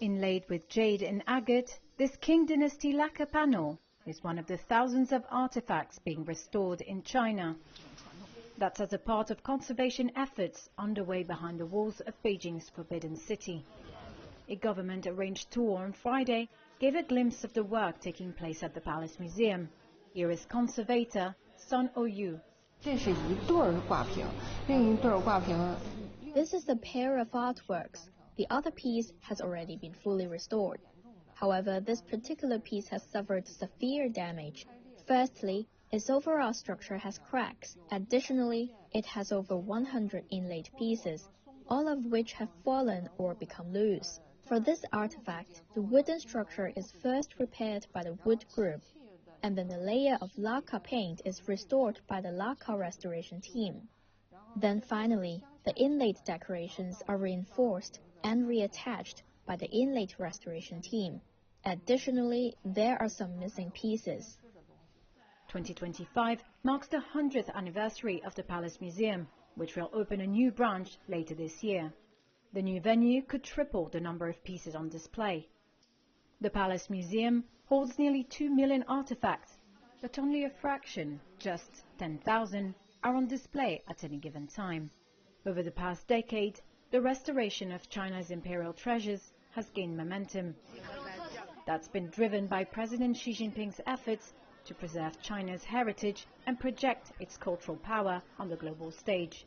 Inlaid with jade and agate, this Qing Dynasty lacquer panel is one of the thousands of artifacts being restored in China. That's as a part of conservation efforts underway behind the walls of Beijing's Forbidden City. A government-arranged tour on Friday gave a glimpse of the work taking place at the Palace Museum. Here is conservator Sun Oyu. This is a pair of artworks. The other piece has already been fully restored. However, this particular piece has suffered severe damage. Firstly, its overall structure has cracks. Additionally, it has over 100 inlaid pieces, all of which have fallen or become loose. For this artifact, the wooden structure is first repaired by the wood group, and then a layer of lacquer paint is restored by the lacquer restoration team. Then finally, the inlaid decorations are reinforced and reattached by the inlaid restoration team. Additionally, there are some missing pieces. 2025 marks the 100th anniversary of the Palace Museum, which will open a new branch later this year. The new venue could triple the number of pieces on display. The Palace Museum holds nearly 2 million artifacts, but only a fraction, just 10,000, are on display at any given time. Over the past decade, the restoration of China's imperial treasures has gained momentum. That's been driven by President Xi Jinping's efforts to preserve China's heritage and project its cultural power on the global stage.